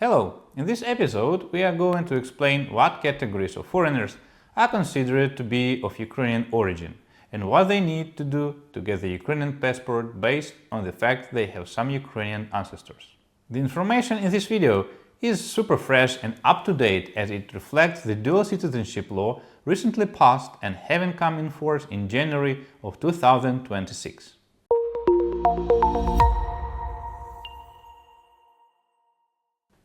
Hello! In this episode we are going to explain what categories of foreigners are considered to be of Ukrainian origin and what they need to do to get the Ukrainian passport based on the fact they have some Ukrainian ancestors. The information in this video is super fresh and up to date as it reflects the dual citizenship law recently passed and having come in force in January of 2026.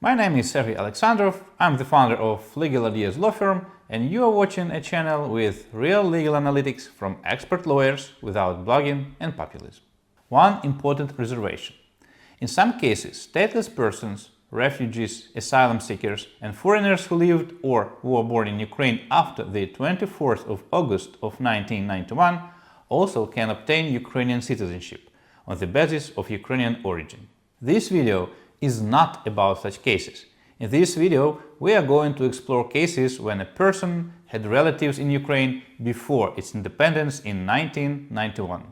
My name is Sergey Alexandrov, I'm the founder of Legal Ideas Law Firm, and you are watching a channel with real legal analytics from expert lawyers without blogging and populism. One important reservation. In some cases, stateless persons, refugees, asylum seekers, and foreigners who lived or were born in Ukraine after the 24th of August of 1991 also can obtain Ukrainian citizenship on the basis of Ukrainian origin. This video is not about such cases. In this video, we are going to explore cases when a person had relatives in Ukraine before its independence in 1991.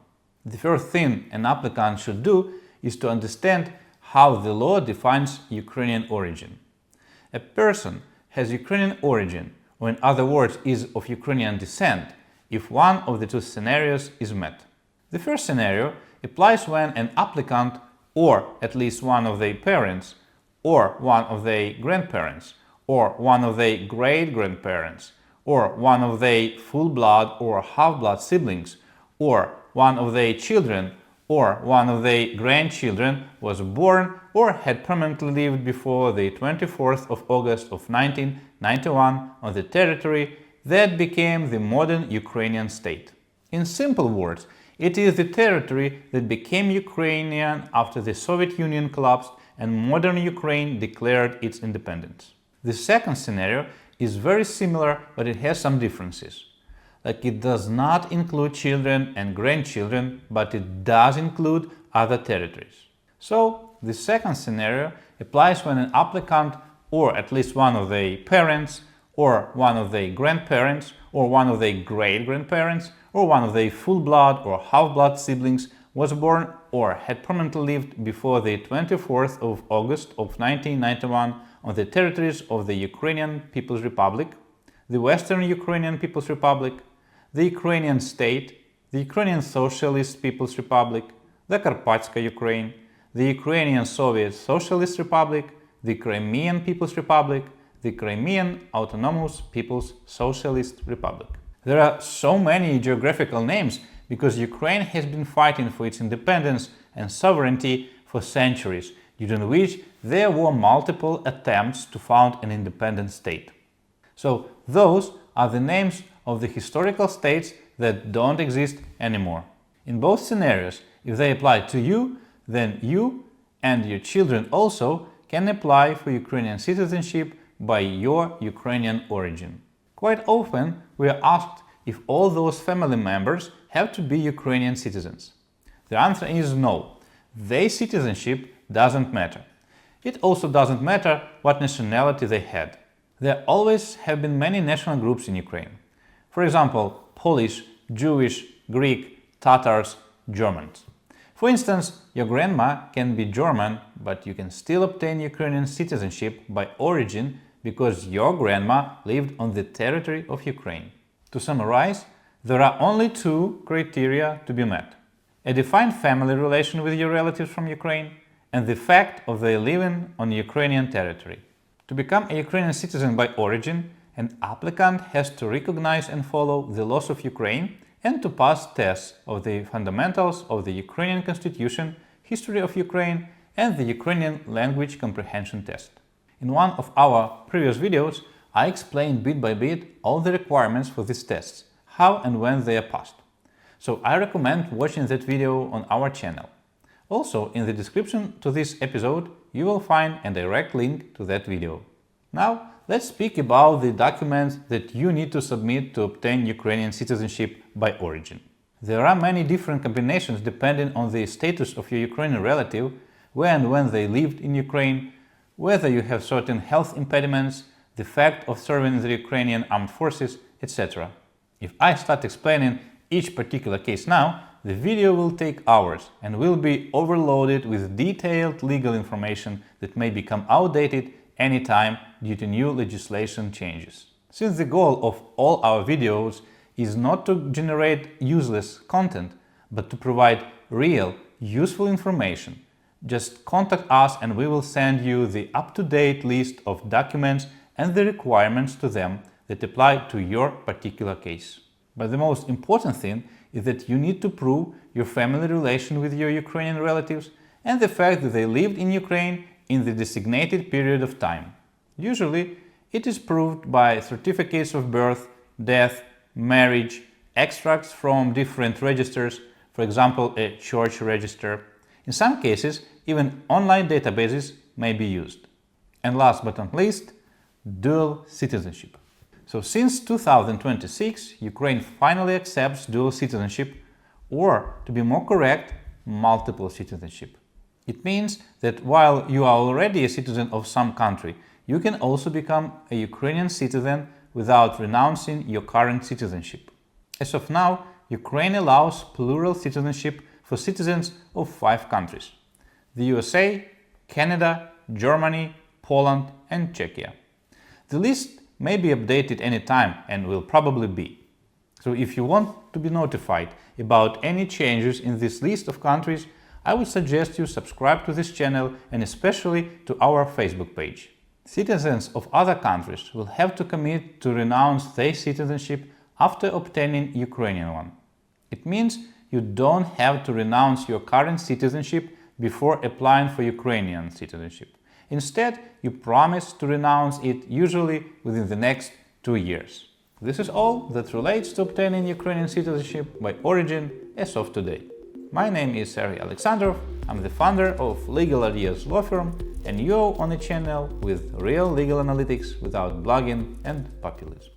The first thing an applicant should do is to understand how the law defines Ukrainian origin. A person has Ukrainian origin, or in other words, is of Ukrainian descent, if one of the two scenarios is met. The first scenario applies when an applicant or at least one of their parents, or one of their grandparents, or one of their great-grandparents, or one of their full-blood or half-blood siblings, or one of their children, or one of their grandchildren was born or had permanently lived before the 24th of August of 1991 on the territory that became the modern Ukrainian state. In simple words, it is the territory that became Ukrainian after the Soviet Union collapsed and modern Ukraine declared its independence. The second scenario is very similar, but it has some differences. Like, it does not include children and grandchildren, but it does include other territories. So, the second scenario applies when an applicant, or at least one of their parents, or one of their grandparents, or one of their great-grandparents, or one of their full-blood or half-blood siblings was born or had permanently lived before the 24th of August of 1991 on the territories of the Ukrainian People's Republic, the Western Ukrainian People's Republic, the Ukrainian State, the Ukrainian Socialist People's Republic, the Carpatska Ukraine, the Ukrainian Soviet Socialist Republic, the Crimean People's Republic, the Crimean Autonomous People's Socialist Republic. There are so many geographical names because Ukraine has been fighting for its independence and sovereignty for centuries, during which there were multiple attempts to found an independent state. So those are the names of the historical states that don't exist anymore. In both scenarios, if they apply to you, then you and your children also can apply for Ukrainian citizenship by your Ukrainian origin. Quite often, we are asked if all those family members have to be Ukrainian citizens. The answer is no. Their citizenship doesn't matter. It also doesn't matter what nationality they had. There always have been many national groups in Ukraine. For example, Polish, Jewish, Greek, Tatars, Germans. For instance, your grandma can be German, but you can still obtain Ukrainian citizenship by origin because your grandma lived on the territory of Ukraine. To summarize, there are only two criteria to be met: a defined family relation with your relatives from Ukraine and the fact of their living on Ukrainian territory. To become a Ukrainian citizen by origin, an applicant has to recognize and follow the laws of Ukraine and to pass tests of the fundamentals of the Ukrainian Constitution, history of Ukraine, and the Ukrainian language comprehension test. In one of our previous videos, I explained bit by bit all the requirements for these tests, how and when they are passed. So I recommend watching that video on our channel. Also, in the description to this episode, you will find a direct link to that video. Now, let's speak about the documents that you need to submit to obtain Ukrainian citizenship by origin. There are many different combinations depending on the status of your Ukrainian relative, where and when they lived in Ukraine, whether you have certain health impediments, the fact of serving in the Ukrainian armed forces, etc. If I start explaining each particular case now, the video will take hours and will be overloaded with detailed legal information that may become outdated anytime due to new legislation changes. Since the goal of all our videos is not to generate useless content, but to provide real, useful information, just contact us and we will send you the up-to-date list of documents and the requirements to them that apply to your particular case. But the most important thing is that you need to prove your family relation with your Ukrainian relatives and the fact that they lived in Ukraine in the designated period of time. Usually, it is proved by certificates of birth, death, marriage, extracts from different registers, for example, a church register. In some cases, even online databases may be used. And last but not least, dual citizenship. So since 2026, Ukraine finally accepts dual citizenship, or to be more correct, multiple citizenship. It means that while you are already a citizen of some country, you can also become a Ukrainian citizen without renouncing your current citizenship. As of now, Ukraine allows plural citizenship for citizens of 5 countries: the USA, Canada, Germany, Poland, and Czechia. The list may be updated anytime and will probably be. So if you want to be notified about any changes in this list of countries, I would suggest you subscribe to this channel and especially to our Facebook page. Citizens of other countries will have to commit to renounce their citizenship after obtaining Ukrainian one. It means you don't have to renounce your current citizenship before applying for Ukrainian citizenship. Instead, you promise to renounce it usually within the next 2 years. This is all that relates to obtaining Ukrainian citizenship by origin as of today. My name is Sergey Alexandrov. I'm the founder of Legal Ideas Law Firm, and you're on a channel with real legal analytics without blogging and populism.